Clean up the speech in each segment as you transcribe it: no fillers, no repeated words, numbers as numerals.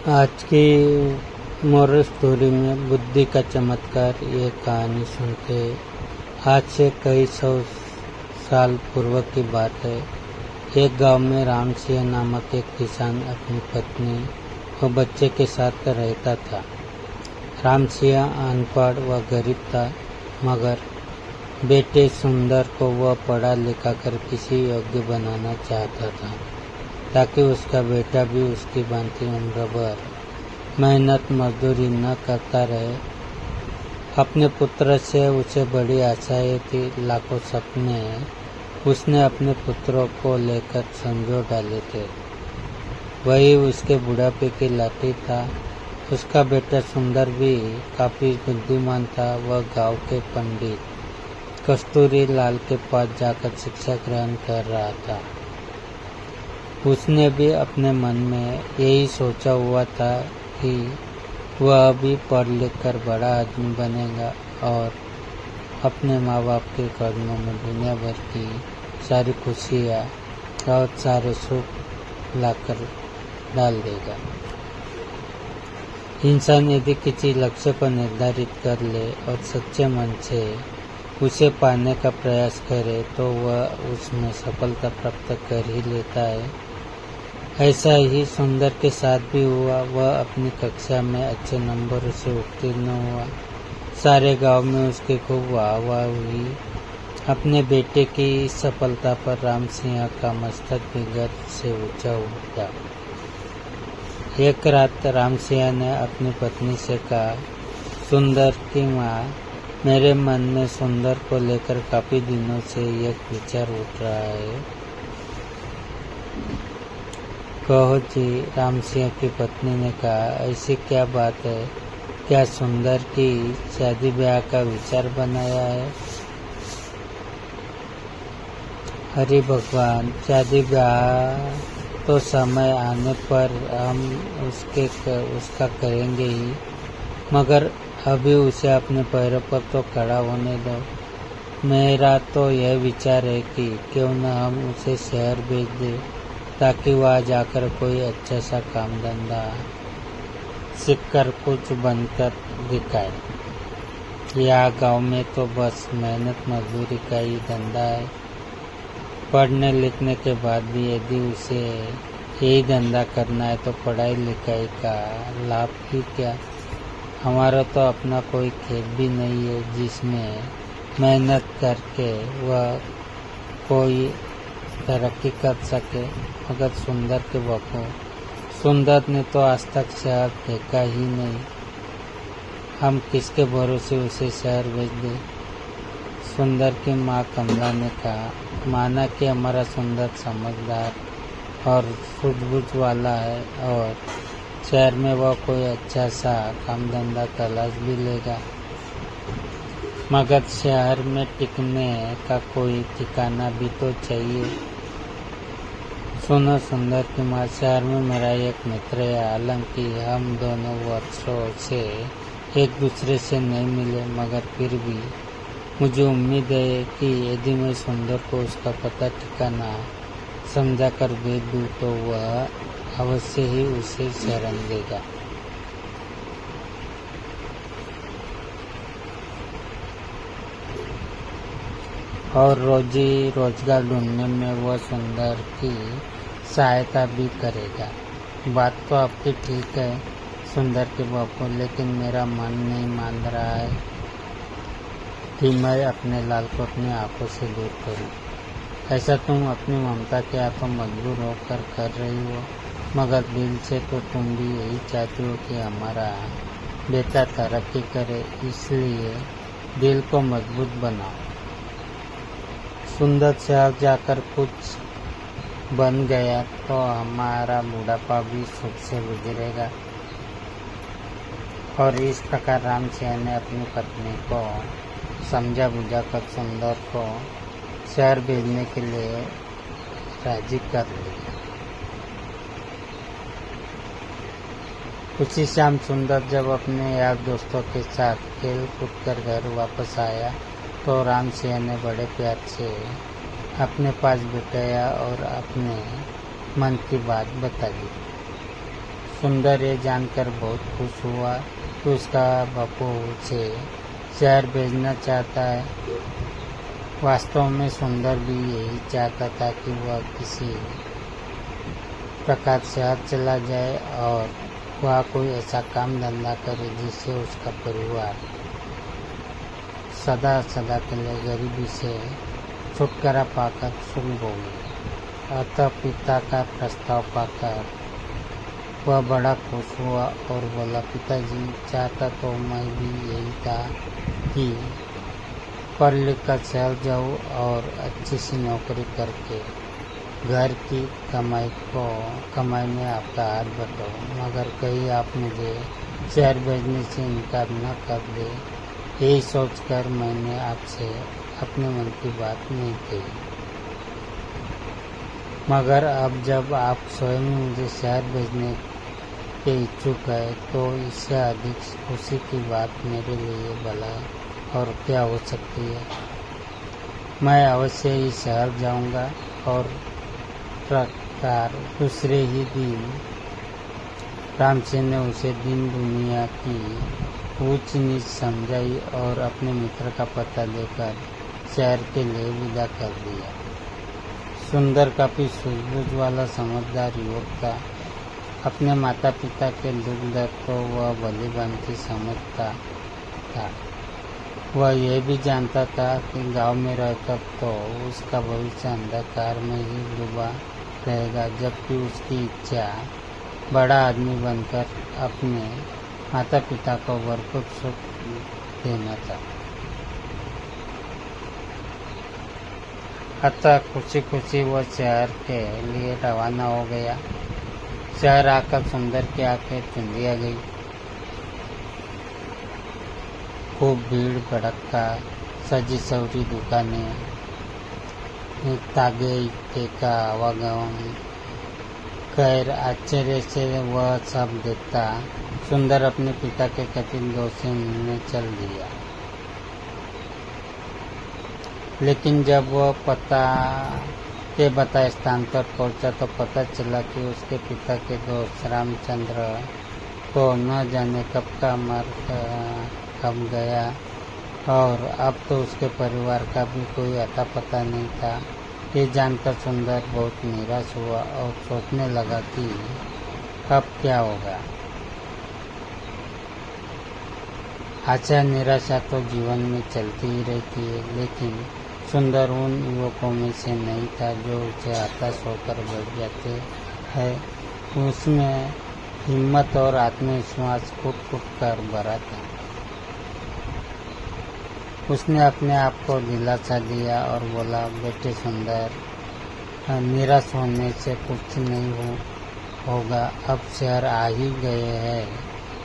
आज की moral story में बुद्धि का चमत्कार ये कहानी सुनते। आज से कई सौ साल पूर्व की बात है। एक गांव में राम सिंह नामक एक किसान अपनी पत्नी और बच्चे के साथ रहता था। राम सिंह अनपढ़ व गरीब था, मगर बेटे सुंदर को वह पढ़ा लिखा कर किसी योग्य बनाना चाहता था, ताकि उसका बेटा भी उसकी भांति उम्र भर मेहनत मजदूरी न करता रहे। अपने पुत्र से उसे बड़ी आशाएं थी, लाखों सपने उसने अपने पुत्रों को लेकर संजो डाले थे। वही उसके बुढ़ापे की लाठी था। उसका बेटा सुंदर भी काफी बुद्धिमान था। वह गांव के पंडित कस्तूरी लाल के पास जाकर शिक्षा ग्रहण कर रहा था। उसने भी अपने मन में यही सोचा हुआ था कि वह भी पढ़ लिख कर बड़ा आदमी बनेगा और अपने माँ बाप के कदमों में दुनिया भर की सारी खुशियाँ और सारे सुख लाकर डाल देगा। इंसान यदि किसी लक्ष्य को निर्धारित कर ले और सच्चे मन से उसे पाने का प्रयास करे तो वह उसमें सफलता प्राप्त कर ही लेता है। ऐसा ही सुंदर के साथ भी हुआ। वह अपनी कक्षा में अच्छे नंबरों से उत्तीर्ण हुआ। सारे गांव में उसकी खूब वाह हुई। अपने बेटे की इस सफलता पर राम सिंह का मस्तक भी गर्व से ऊंचा उठा। एक रात राम सिंह ने अपनी पत्नी से कहा, सुंदर की माँ, मेरे मन में सुंदर को लेकर काफी दिनों से एक विचार उठ रहा है। कहो जी, राम सिंह की पत्नी ने कहा, ऐसी क्या बात है? क्या सुंदर की शादी ब्याह का विचार बनाया है? हरि भगवान, शादी ब्याह तो समय आने पर हम उसका करेंगे ही, मगर अभी उसे अपने पैरों पर तो खड़ा होने दो। मेरा तो यह विचार है कि क्यों न हम उसे शहर भेज दें, ताकि वह जाकर कोई अच्छा सा काम धंधा सीखकर कुछ बनकर दिखाए। यहाँ गांव में तो बस मेहनत मजदूरी का ही धंधा है। पढ़ने लिखने के बाद भी यदि उसे यही धंधा करना है तो पढ़ाई लिखाई का लाभ ही क्या। हमारा तो अपना कोई खेत भी नहीं है जिसमें मेहनत करके वह कोई तरक्की कर सके। मगर सुंदर के बापू, सुंदर ने तो आज तक शहर देखा ही नहीं। हम किसके भरोसे उसे शहर भेज दें? सुंदर की माँ कमला ने कहा, माना कि हमारा सुंदर समझदार और सूझबूझ वाला है और शहर में वह कोई अच्छा सा काम धंधा तलाश भी लेगा, मगर शहर में टिकने का कोई ठिकाना भी तो चाहिए। सुनो सुंदर की माँ, शहर में मेरा एक मित्र है। हालांकि हम दोनों वर्षों से एक दूसरे से नहीं मिले, मगर फिर भी मुझे उम्मीद है कि यदि मैं सुंदर को उसका पता ठिकाना समझा कर भेज दूँ तो वह अवश्य ही उसे शरण देगा। और रोजी रोजगार ढूंढने में वह सुंदर की सहायता भी करेगा। बात तो आपकी ठीक है सुंदर के बापू, लेकिन मेरा मन नहीं मान रहा है कि मैं अपने लाल को अपनी आंखों से दूर करूं। ऐसा तुम अपनी ममता के हाथों मजबूर होकर कर रही हो, मगर दिल से तो तुम भी यही चाहती हो कि हमारा बेटा तरक्की करे। इसलिए दिल को मजबूत बनाओ। सुंदर शहर जाकर कुछ बन गया तो हमारा बुढ़ापा भी सुख से गुजरेगा। और इस प्रकार राम सिंह ने अपनी पत्नी को समझा बुझाकर सुंदर को शहर भेजने के लिए राजी कर लिया। उसी शाम सुंदर जब अपने यार दोस्तों के साथ खेल कूद कर घर वापस आया तो राम सिंह ने बड़े प्यार से अपने पास बिठाया और अपने मन की बात बता दी। सुंदर ये जानकर बहुत खुश हुआ कि उसका बापू उसे शहर भेजना चाहता है। वास्तव में सुंदर भी यही चाहता था कि वह किसी प्रकार शहर चला जाए और वह कोई ऐसा काम धंधा करे जिससे उसका परिवार सदा सदा के लिए गरीबी से छुटकारा पाकर सुख भोगे। अतः पिता का प्रस्ताव पाकर वह बड़ा खुश हुआ और बोला, पिताजी, चाहता तो मैं भी यही था कि पढ़ लिख कर शहर जाऊँ और अच्छी सी नौकरी करके घर की कमाई में आपका हाथ बटाऊँ, मगर कहीं आप मुझे शहर भेजने से इनकार न कर दे, यही सोचकर मैंने आपसे अपने मन की बात नहीं कही। मगर अब जब आप स्वयं मुझे शहर भेजने के इच्छुक है तो इससे अधिक खुशी की बात मेरे लिए भला और क्या हो सकती है। मैं अवश्य ही शहर जाऊंगा। और प्रकार दूसरे ही दिन रामसेन ने उसे दिन दुनिया की ऊंच नीच समझाई और अपने मित्र का पता देकर शहर के लिए विदा कर दिया। सुंदर काफी सूझबूझ वाला समझदार युवक था। अपने माता पिता के दुख दर्द को वह भली भांति समझता था। वह यह भी जानता था कि गांव में रहकर तो उसका भविष्य अंधकार में ही डूबा रहेगा, जबकि उसकी इच्छा बड़ा आदमी बनकर अपने माता पिता को भरपूर सुख देना था। अतः खुशी खुशी वह शहर के लिए रवाना हो गया। शहर आकर सुंदर की आंखें चुंदिया गई। खूब भीड़ भड़का, सजी सवरी दुकानें, तागे का आवागमन। खैर, आश्चर्य से वह सब देखता सुंदर अपने पिता के कथित दोष से मिलने चल दिया। लेकिन जब वह बताए स्थान पर पहुंचा तो पता चला कि उसके पिता के दोस्त रामचंद्र तो न जाने कब का मर कब गया और अब तो उसके परिवार का भी कोई अता पता नहीं था। ये जानकर सुंदर बहुत निराश हुआ और सोचने लगा कि अब क्या होगा। आशा निराशा तो जीवन में चलती ही रहती है, लेकिन सुंदर उन युवकों में से नहीं था जो उसे हताश होकर बैठ जाते हैं। उसमें हिम्मत और आत्मविश्वास फूट कर भरा था। उसने अपने आप को दिलासा दिया और बोला, बेटे सुंदर, निराश होने से कुछ नहीं होगा। अब शहर आ ही गए हैं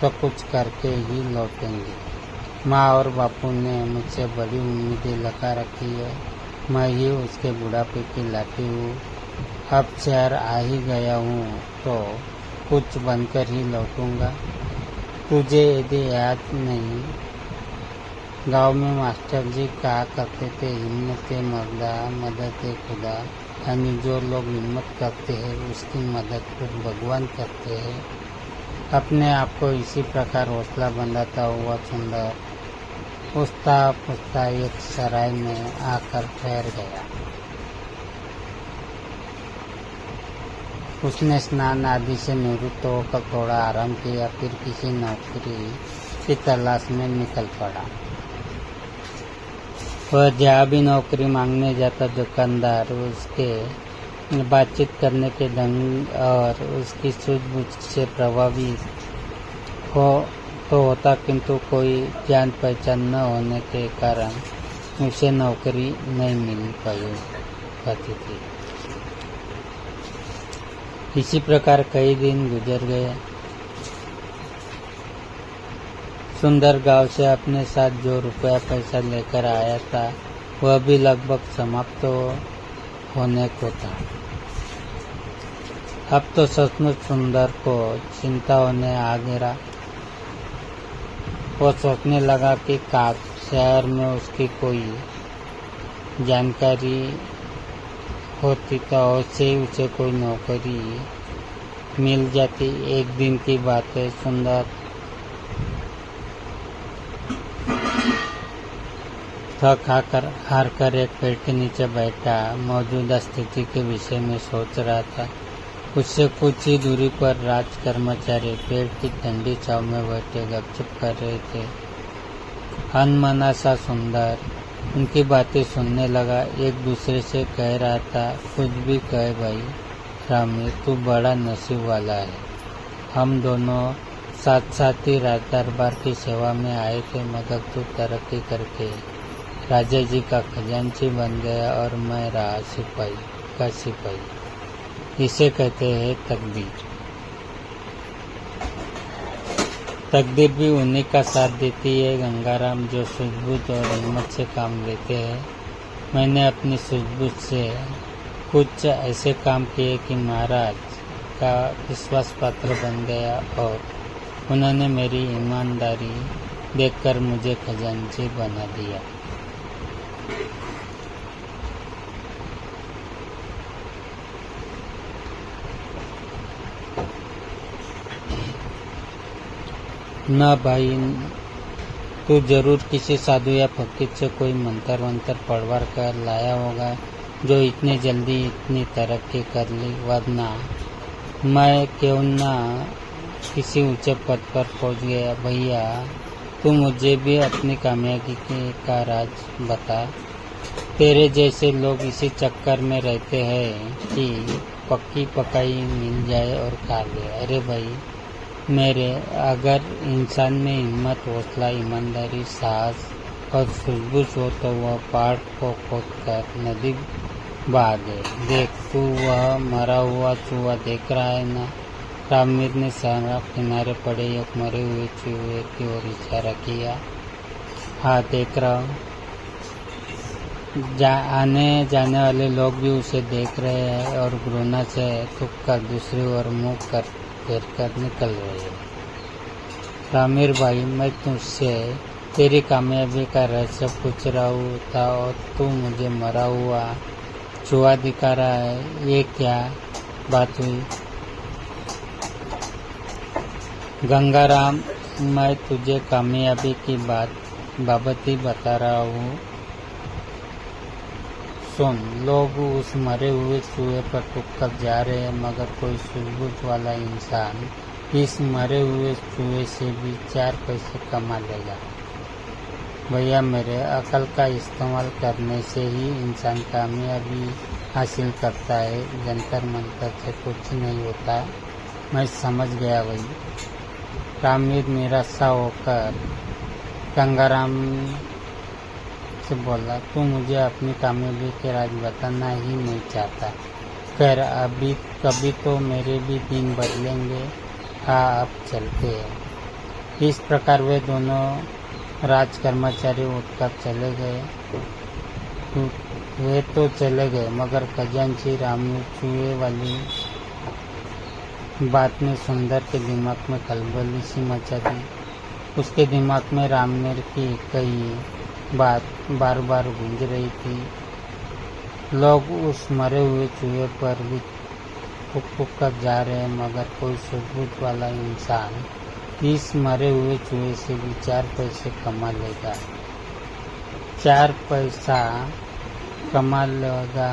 तो कुछ करके ही लौटेंगे। माँ और बापू ने मुझसे बड़ी उम्मीदें लगा रखी है। मैं ही उसके बुढ़ापे की लाठी हूँ। अब शहर आ ही गया हूँ तो कुछ बनकर ही लौटूंगा। तुझे यदि याद नहीं, गांव में मास्टर जी कहा करते थे, हिम्मत मर्दा मदद खुदा, यानी जो लोग हिम्मत करते हैं उसकी मदद खुद भगवान करते हैं। अपने आप को इसी प्रकार हौसला बंधाता हुआ सुंदर पूछता पूछता एक सराय में आकर ठहर गया। उसने स्नान आदि से निवृत्त होकर थोड़ा आराम किया, फिर किसी नौकरी की तलाश में निकल पड़ा। वह जहाँ भी नौकरी मांगने जाता, दुकानदार उसके बातचीत करने के ढंग और उसकी सूझबूझ से प्रभावित होता, किंतु कोई जान पहचान न होने के कारण उसे नौकरी नहीं मिल पाती थी। इसी प्रकार कई दिन गुजर गए। सुंदर गांव से अपने साथ जो रुपया पैसा लेकर आया था वह भी लगभग समाप्त होने को था। अब तो सचमुच सुंदर को चिंता होने आ गिरा। वो सोचने लगा कि काश शहर में उसकी कोई जानकारी होती तो अवश्य ही उसे कोई नौकरी मिल जाती। एक दिन की बात है, सुंदर थक हार कर एक पेड़ के नीचे बैठा मौजूदा स्थिति के विषय में सोच रहा था। उससे कुछ ही दूरी पर राज कर्मचारी पेड़ की ठंडी छांव में बैठे गपशप कर रहे थे। अनमना सा सुंदर उनकी बातें सुनने लगा। एक दूसरे से कह रहा था, कुछ भी कहे भाई रामी, तू बड़ा नसीब वाला है। हम दोनों साथ साथ ही राज दरबार की सेवा में आए थे, मगर तू तरक्की करके राजा जी का खजांची बन गया और मैं रहा सिपाही का सिपाही। इसे कहते हैं तकदीर। तकदीर भी उन्हीं का साथ देती है गंगाराम, जो सूझबूझ और हिम्मत से काम लेते हैं। मैंने अपनी सूझबूझ से कुछ ऐसे काम किए कि महाराज का विश्वास पात्र बन गया और उन्होंने मेरी ईमानदारी देखकर मुझे खजांची बना दिया। न भाई, तू जरूर किसी साधु या फकीर से कोई मंत्र वंत्र पढ़वा कर लाया होगा जो इतनी जल्दी इतनी तरक्की कर ली, वरना मैं क्यों ना किसी ऊंचे पद पर पहुंच गया। भैया तू मुझे भी अपनी कामयाबी का राज बता। तेरे जैसे लोग इसी चक्कर में रहते हैं कि पक्की पकाई मिल जाए और खा ले। अरे भाई मेरे, अगर इंसान में हिम्मत, हौसला, ईमानदारी, साहस और सूझबूझ हो तो वह पहाड़ को खोद कर नदी बहा दे। देख तू वह मरा हुआ चूहा देख रहा है ना? रामवीर ने सड़क किनारे पड़े एक मरे हुए चूहे की ओर इशारा किया। हाँ देख रहा हूँ। आने जाने वाले लोग भी उसे देख रहे हैं और घृणा से थूक कर दूसरी ओर मुँह कर फेर कर निकल रहे हैं। रामीर भाई, मैं तुझसे तेरी कामयाबी का रहस्य पूछ रहा था और तू मुझे मरा हुआ चूहा दिखा रहा है। ये क्या बात हुई? गंगाराम, मैं तुझे कामयाबी की बाबत ही बता रहा हूँ। सुन, लोग उस मरे हुए चूहे पर टुक्कर जा रहे हैं, मगर कोई सूझबूझ वाला इंसान इस मरे हुए चूहे से भी 4 पैसे कमा लेगा। भैया मेरे, अकल का इस्तेमाल करने से ही इंसान कामयाबी हासिल करता है, जंतर मंतर से कुछ नहीं होता। मैं समझ गया भाई। रामवीर निराशा होकर गंगाराम से बोला, तू मुझे अपनी कामयाबी के राज बताना ही नहीं चाहता। खैर अभी कभी तो मेरे भी दिन बदलेंगे। हाँ अब चलते हैं। इस प्रकार वे दोनों राज कर्मचारी उठकर चले गए। वे तो चले गए, मगर खजांची रामवीर चूहे वाली बात ने सुंदर के दिमाग में खलबली सी मचा दी। उसके दिमाग में रामवीर की कई बात बार बार गूंज रही थी। लोग उस मरे हुए चूहे पर भी फुक कर जा रहे हैं, मगर कोई सूझबूझ वाला इंसान इस मरे हुए चूहे से भी 4 पैसे कमा लेगा। 4 पैसा कमा लेगा,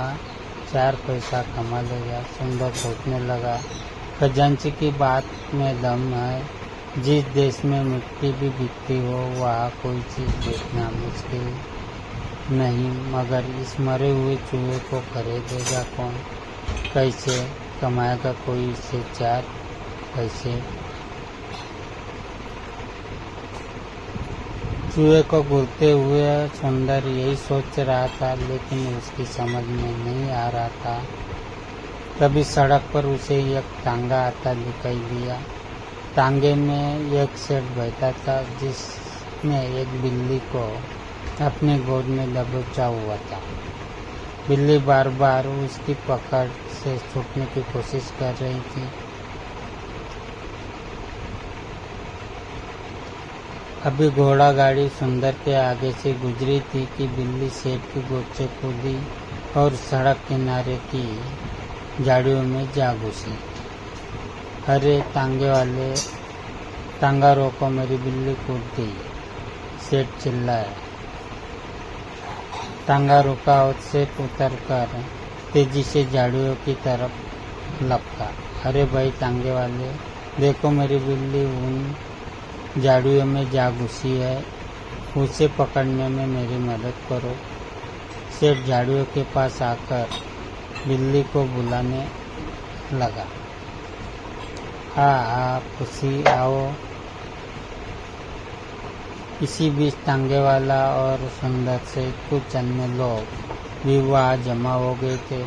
4 पैसा कमा लेगा। सुंदर सोचने लगा, खजांची की बात में दम है। जिस देश में मिट्टी भी बिकती हो वहाँ कोई चीज़ बेचना मुश्किल नहीं, मगर इस मरे हुए चूहे को खरीदेगा कौन? कैसे कमाएगा कोई इसे 4 पैसे? चूहे को घूरते हुए सुंदर यही सोच रहा था, लेकिन उसकी समझ में नहीं आ रहा था। तभी सड़क पर उसे एक टांगा आता दिखाई दिया। टांगे में एक सेठ बैठा था, जिसने एक बिल्ली को अपनी गोद में दबोचा हुआ था। बिल्ली बार बार उसकी पकड़ से छूटने की कोशिश कर रही थी। अभी घोड़ा गाड़ी सुंदर के आगे से गुजरी थी कि बिल्ली सेठ की गोद से कूदी और सड़क किनारे की झाड़ियों में जा घुसी। अरे टांगे वाले, टांगा रोको, मेरी बिल्ली कूद गई, सेठ चिल्लाया। टांगा रुका और सेठ उतर कर तेजी से झाड़ियों की तरफ लपका। अरे भाई टांगे वाले, देखो मेरी बिल्ली उन झाड़ियों में जा घुसी है, उसे पकड़ने में मेरी मदद करो। सेठ झाड़ियों के पास आकर बिल्ली को बुलाने लगा। खुशी आओ। इसी बीच टांगे वाला और सुंदर से कुछ अन्य लोग भी वहाँ जमा हो गए थे।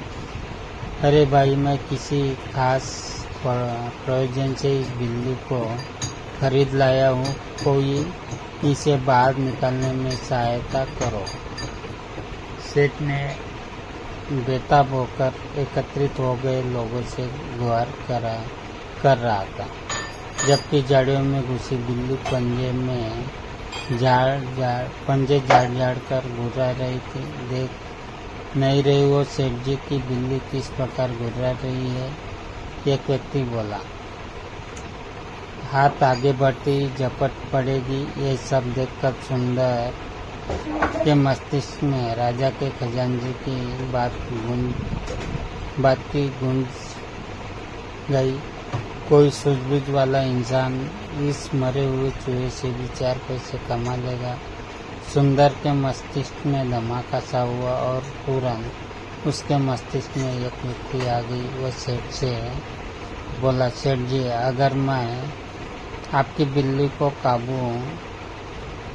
अरे भाई, मैं किसी खास प्रयोजन से इस बिल्ली को खरीद लाया हूँ, कोई इसे बाहर निकालने में सहायता करो। सेठ ने बेताब होकर एकत्रित हो गए लोगों से गुहार कर रहा था, जबकि झाड़ियों में घुसी बिल्ली पंजे झाड़ कर घुरा रही थी। देख नहीं रही वो सेठ जी की बिल्ली किस प्रकार घुरा रही है, एक व्यक्ति बोला। हाथ आगे बढ़ती झपट पड़ेगी। ये सब देखकर सुंदर के मस्तिष्क में राजा के खजांची की बात की गूंज गई। कोई सूझबूझ वाला इंसान इस मरे हुए चूहे से भी 4 पैसे कमा लेगा। सुंदर के मस्तिष्क में धमाका सा हुआ और तुरंत उसके मस्तिष्क में एक युक्ति आ गई। वह सेठ से बोला, सेठ जी, अगर मैं आपकी बिल्ली को काबू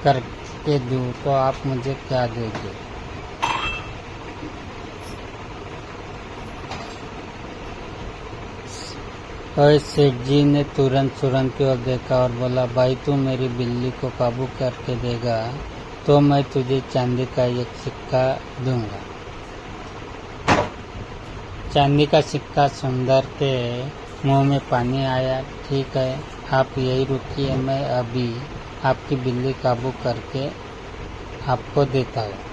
करके दूं तो आप मुझे क्या देंगे? और सेठ जी ने तुरंत की ओर देखा और बोला, भाई तू मेरी बिल्ली को काबू करके देगा तो मैं तुझे चांदी का एक सिक्का दूंगा। चांदी का सिक्का। सुंदर के मुंह में पानी आया। ठीक है, आप यही रुकिए, मैं अभी आपकी बिल्ली काबू करके आपको देता हूँ।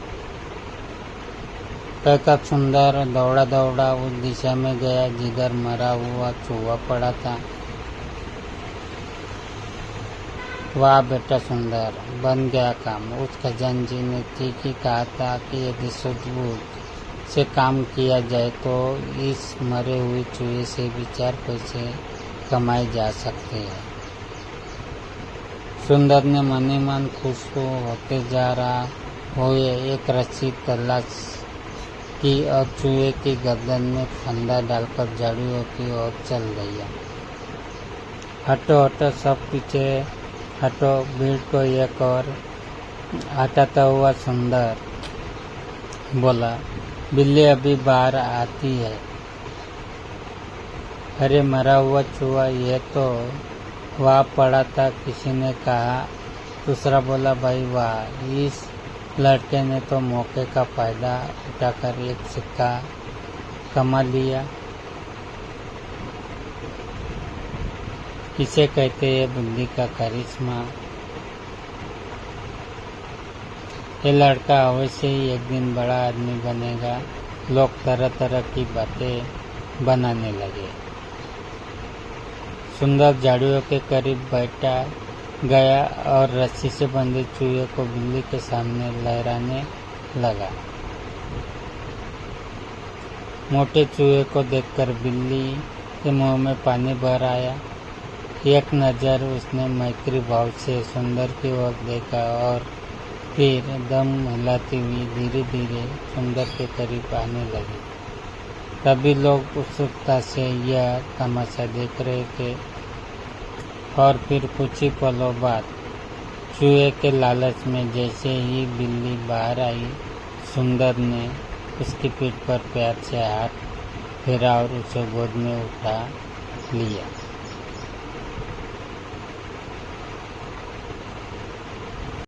कहकर सुंदर दौड़ा उस दिशा में गया जिधर मरा हुआ चूहा पड़ा था। वाह बेटा सुंदर, बन गया काम। उस खजांची ने ठीक ही कहा था कि यदि सूझबूझ से काम किया जाए तो इस मरे हुए चूहे से भी 4 पैसे कमाए जा सकते हैं। सुंदर ने मन ही मन खुश होते जा रहा हुए एक रस्सी तलाश की और चूहे की गर्दन में फंदा डालकर झाड़ियों की ओर चल दिया। हटो सब पीछे हटो। भीड़ को एक और हटाता हुआ सुंदर बोला, बिल्ली अभी बाहर आती है। अरे मरा हुआ चूहा, ये तो वहाँ पड़ा था, किसी ने कहा। दूसरा बोला, भाई वाह, इस लड़के ने तो मौके का फायदा उठाकर एक सिक्का कमा लिया। इसे कहते हैं बुद्धि का करिश्मा। ये लड़का अवश्य ही एक दिन बड़ा आदमी बनेगा। लोग तरह की बातें बनाने लगे। सुंदर झाड़ियों के करीब बैठा गया और रस्सी से बंधे चूहे को बिल्ली के सामने लहराने लगा। मोटे चूहे को देखकर बिल्ली के मुंह में पानी भर आया। एक नज़र उसने मैत्री भाव से सुंदर की ओर देखा और फिर दम हिलाती हुई धीरे धीरे सुंदर के करीब आने लगी। तभी लोग उत्सुकता से यह तमाशा देख रहे थे और फिर कुछ ही पलों बाद चूहे के लालच में जैसे ही बिल्ली बाहर आई, सुंदर ने उसकी पीठ पर प्यार से हाथ फेरा और उसे गोद में उठा लिया।